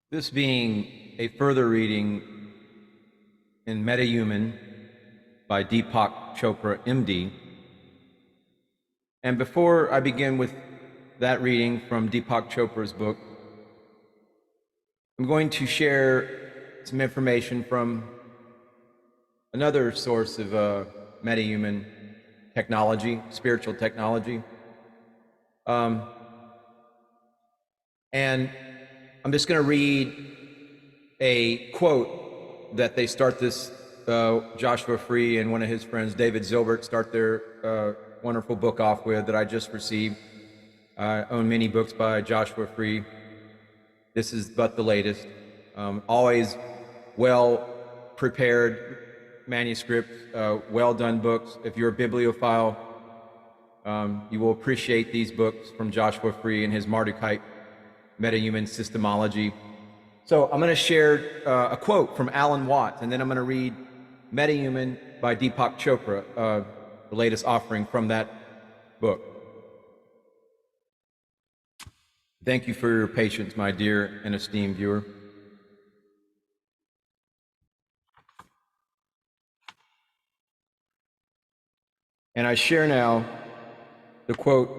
This being a further reading in Metahuman by Deepak Chopra, MD. And before I begin with that reading from Deepak Chopra's book, I'm going to share some information from another source of metahuman technology, spiritual technology. And I'm just going to read a quote that they start this, Joshua Free and one of his friends, David Zilbert, start their wonderful book off with that I just received. I own many books by Joshua Free. This is but the latest. Always well-prepared manuscripts, well-done books. If you're a bibliophile, you will appreciate these books from Joshua Free and his Mardukite Metahuman Systemology. So I'm going to share a quote from Alan Watts, and then I'm going to read Metahuman by Deepak Chopra, the latest offering from that book. Thank you for your patience, my dear and esteemed viewer. And I share now the quote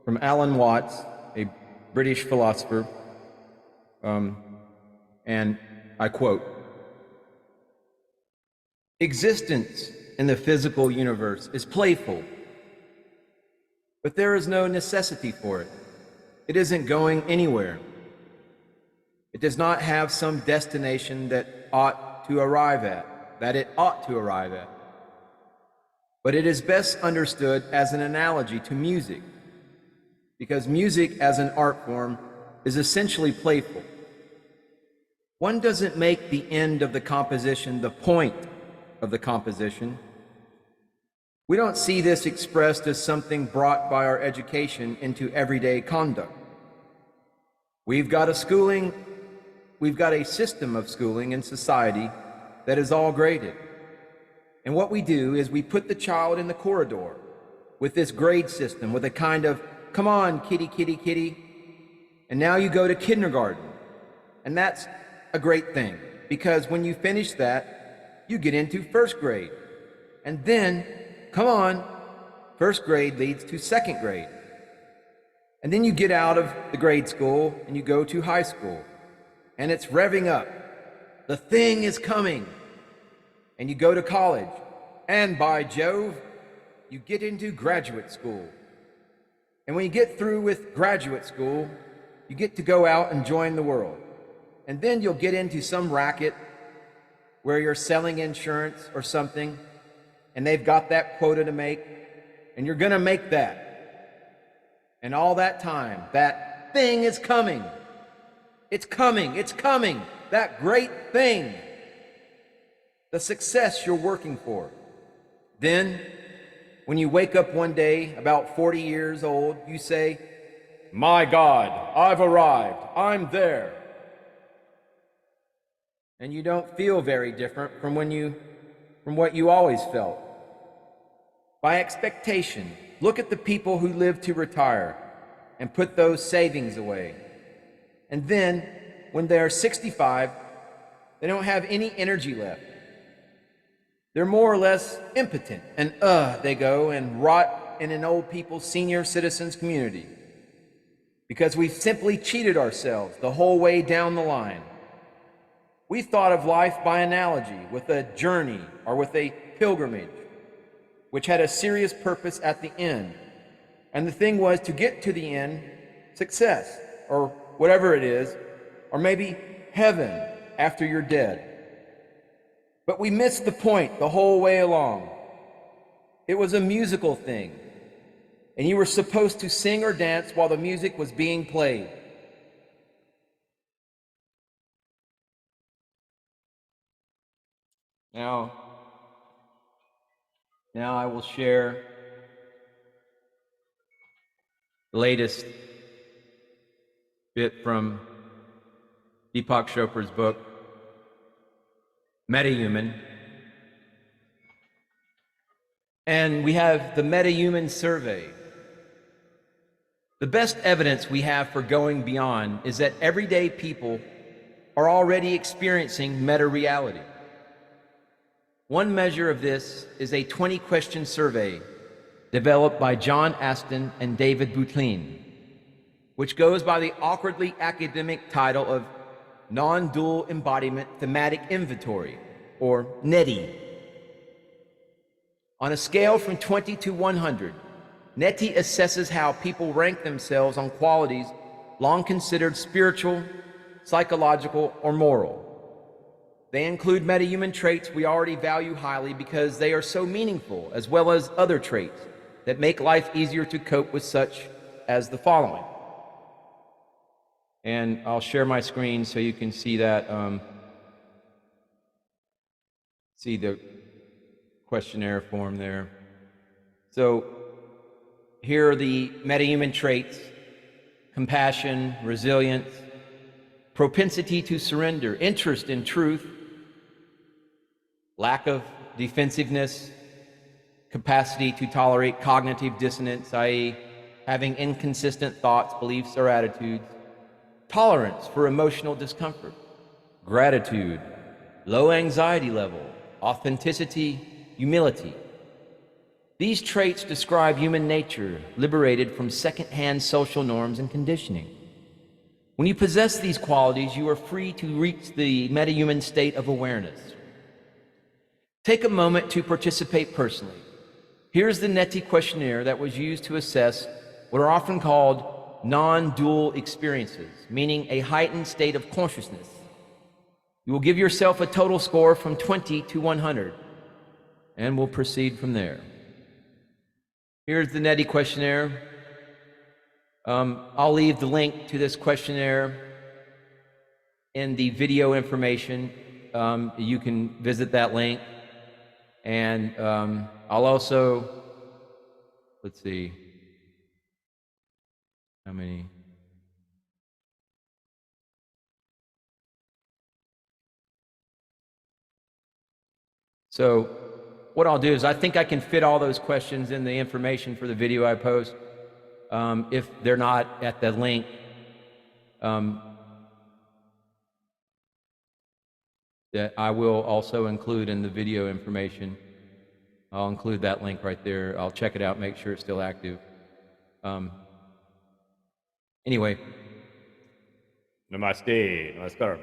from Alan Watts, a British philosopher, and I quote, "Existence in the physical universe is playful, but there is no necessity for it. It isn't going anywhere. It does not have some destination that it ought to arrive at. But it is best understood as an analogy to music, because music as an art form is essentially playful. One doesn't make the end of the composition the point of the composition. We don't see this expressed as something brought by our education into everyday conduct. We've got a system of schooling in society that is all graded. And what we do is we put the child in the corridor with this grade system, with a kind of, come on, kitty, kitty, kitty. And now you go to kindergarten. And that's a great thing, because when you finish that, you get into first grade. And then, come on, first grade leads to second grade. And then you get out of the grade school and you go to high school. And it's revving up. The thing is coming. And you go to college. And by Jove, you get into graduate school. And when you get through with graduate school, you get to go out and join the world. And then you'll get into some racket where you're selling insurance or something, and they've got that quota to make, and you're gonna make that. And all that time, that thing is coming. It's coming, it's coming, that great thing. The success you're working for. Then, when you wake up one day, about 40 years old, you say, my God, I've arrived, I'm there. And you don't feel very different from what you always felt. By expectation, look at the people who live to retire and put those savings away. And then, when they're 65, they don't have any energy left. They're more or less impotent, and they go and rot in an old people's senior citizens community. Because we've simply cheated ourselves the whole way down the line. We thought of life by analogy, with a journey or with a pilgrimage, which had a serious purpose at the end. And the thing was to get to the end, success, or whatever it is, or maybe heaven after you're dead. But we missed the point the whole way along. It was a musical thing, and you were supposed to sing or dance while the music was being played. Now I will share the latest bit from Deepak Chopra's book, Metahuman. And we have the Metahuman survey. The best evidence we have for going beyond is that everyday people are already experiencing meta-reality. One measure of this is a 20-question survey developed by John Aston and David Butlin, which goes by the awkwardly academic title of Non-Dual Embodiment Thematic Inventory, or N.E.T.I. On a scale from 20 to 100, N.E.T.I assesses how people rank themselves on qualities long considered spiritual, psychological, or moral. They include metahuman traits we already value highly because they are so meaningful, as well as other traits that make life easier to cope with, such as the following. And I'll share my screen so you can see that, see the questionnaire form there. So here are the metahuman traits: compassion, resilience, propensity to surrender, interest in truth, lack of defensiveness, capacity to tolerate cognitive dissonance, i.e., having inconsistent thoughts, beliefs, or attitudes, tolerance for emotional discomfort, gratitude, low anxiety level, authenticity, humility. These traits describe human nature liberated from second-hand social norms and conditioning. When you possess these qualities, you are free to reach the metahuman state of awareness. Take a moment to participate personally. Here's the N.E.T.I questionnaire that was used to assess what are often called non-dual experiences, meaning a heightened state of consciousness. You will give yourself a total score from 20 to 100, and we'll proceed from there. Here's the N.E.T.I questionnaire. I'll leave the link to this questionnaire in the video information. You can visit that link. And I'll also, let's see, how many? So what I'll do is I think I can fit all those questions in the information for the video I post. If they're not at the link, that I will also include in the video information. I'll include that link right there. I'll check it out, make sure it's still active. Anyway. Namaste. Namaskar.